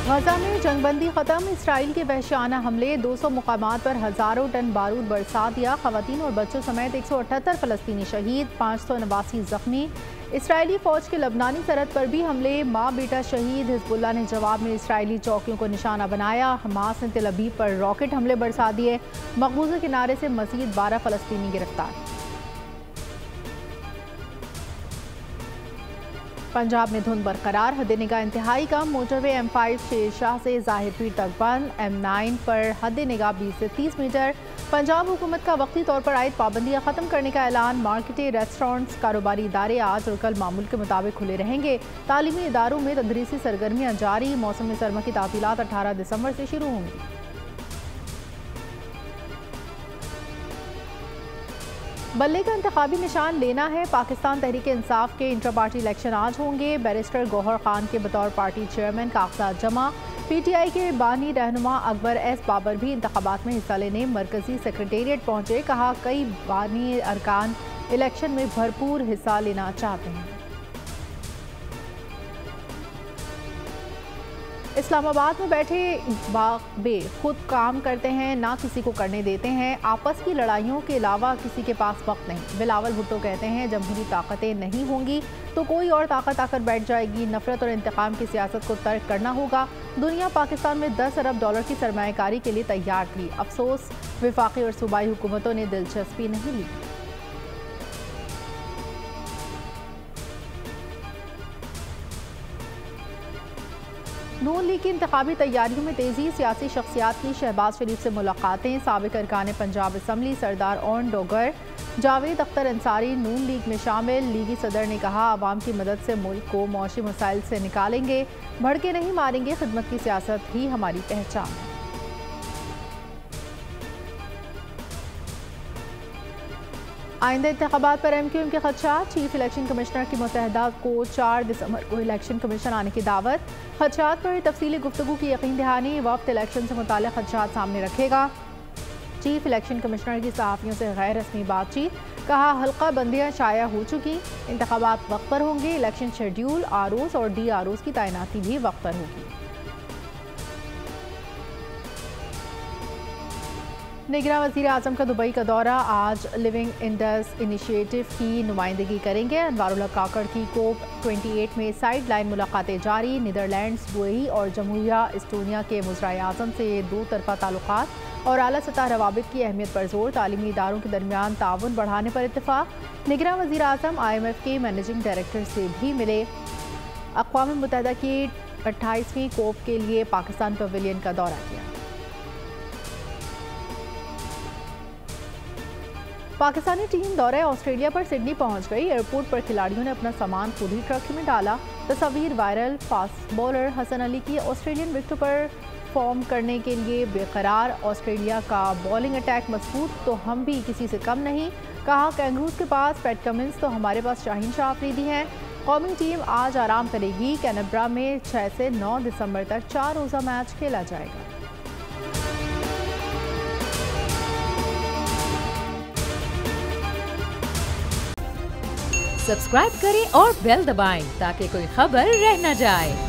गजा में जंगबंदी खत्म, इसराइल के वहशियाना हमले, 200 मुकामात पर हजारों टन बारूद बरसा दिया, खवातीन और बच्चों समेत 178 फलस्तीनी शहीद, 589 जख्मी। इसराइली फौज के लबनानी सरहद पर भी हमले, माँ बेटा शहीद। हिजबुल्लाह ने जवाब में इसराइली चौकियों को निशाना बनाया। हमास ने तेल अवीव पर रॉकेट हमले बरसा दिए। मकबूजा किनारे से मजीद 12 फलस्तीनी गिरफ्तार। पंजाब में धुंध बरकरार, हद निगाह इंतहाई कम। मोटरवे M5 शेरशाह से ज़ाहिरपीर तक बंद। M9 पर हद निगाह 20 से 30 मीटर। पंजाब हुकूमत का वक्ती तौर पर आयद पाबंदियाँ ख़त्म करने का ऐलान। मार्केटें, रेस्टोरेंट्स, कारोबारी इदारे आज और कल मामूल के मुताबिक खुले रहेंगे। तालीमी इदारों में तदरीसी सरगर्मियाँ जारी। मौसम सरमा की तातीलात 18 दिसंबर से शुरू होंगी। बल्ले का इंतखाबी निशान लेना है। पाकिस्तान तहरीक इंसाफ के इंटर पार्टी इलेक्शन आज होंगे। बैरिस्टर गौहर खान के बतौर पार्टी चेयरमैन कागजात जमा। PTI के बानी रहनुमा अकबर एस बाबर भी इंतखाबात में हिस्सा लेने मरकजी सेक्रेटेरिएट पहुंचे। कहा कई बानी अरकान इलेक्शन में भरपूर हिस्सा लेना चाहते हैं। इस्लामाबाद में बैठे बाबे खुद काम करते हैं, ना किसी को करने देते हैं। आपस की लड़ाइयों के अलावा किसी के पास वक्त नहीं। बिलावल भुट्टो कहते हैं जमहूरी ताकतें नहीं होंगी तो कोई और ताकत आकर बैठ जाएगी। नफरत और इंतकाम की सियासत को तर्क करना होगा। दुनिया पाकिस्तान में 10 अरब डॉलर की सरमायाकारी के लिए तैयार थी। अफसोस वफाकी और सूबाई हुकूमतों ने दिलचस्पी नहीं ली। नून लीग की इंतखाबी तैयारियों में तेजी। सियासी शख्सियात की शहबाज शरीफ से मुलाकातें। साबिक अरकान पंजाब असम्बली सरदार ओन डोगर, जावेद अख्तर अंसारी नून लीग में शामिल। लीगी सदर ने कहा आवाम की मदद से मुल्क को मौशी मसाइल से निकालेंगे, भड़के नहीं मारेंगे। खिदमत की सियासत ही हमारी पहचान है। आइंदा इंतखाबात पर MQM के खदशात। चीफ इलेक्शन कमिश्नर की मुतहदा को 4 दिसंबर को इलेक्शन कमीशन आने की दावत। खदशात पर तफसीली गुफ्तगू की यकीन दहानी। वक्त इलेक्शन से मुताल्लिक़ खदशात सामने रखेगा। चीफ इलेक्शन कमिश्नर की सहाफ़ियों से गैर रस्मी बातचीत। कहा हल्का बंदियाँ शाया हो चुकी, इंतखाबात वक्त पर होंगे। इलेक्शन शेड्यूल, ROs और DROs की तैनाती भी वक्त पर होगी। निगरान वज़ीर आज़म का दुबई का दौरा। आज लिविंग इंडस इनिशिएटिव की नुमाइंदगी करेंगे। अनवारुल्लाह काकड़ की COP 28 में साइड लाइन मुलाकातें जारी। नीदरलैंड्स, UAE और जमहूरिया एस्टोनिया के वज़ीर आज़म से दो तरफ़ा ताल्लुकात और आला सतह रवाबित की अहमियत पर जोर। तालीमी इदारों के दरमियान ताउन बढ़ाने पर इत्तेफाक। निगरान वज़ीर आज़म IMF के मैनेजिंग डायरेक्टर से भी मिले। अक़वाम मुत्तहिदा की 28वीं COP के लिए पाकिस्तान पवेलियन का दौरा किया। पाकिस्तानी टीम दौरे ऑस्ट्रेलिया पर सिडनी पहुंच गई। एयरपोर्ट पर खिलाड़ियों ने अपना सामान खुद ही ट्रक में डाला। तस्वीर viral. Fast bowler Hasan Ali की ऑस्ट्रेलियन विकेट पर फॉर्म करने के लिए बेकरार। ऑस्ट्रेलिया का बॉलिंग अटैक मजबूत तो हम भी किसी से कम नहीं। कहा कैंगरूज के पास पैट कमिंस तो हमारे पास शाहीन शाह अफरीदी हैं। कौमी टीम आज आराम करेगी। कैनबरा में 6 से 9 दिसंबर तक 4 रोज़ा मैच खेला जाएगा। सब्सक्राइब करें और बेल दबाएं ताकि कोई खबर रह न जाए।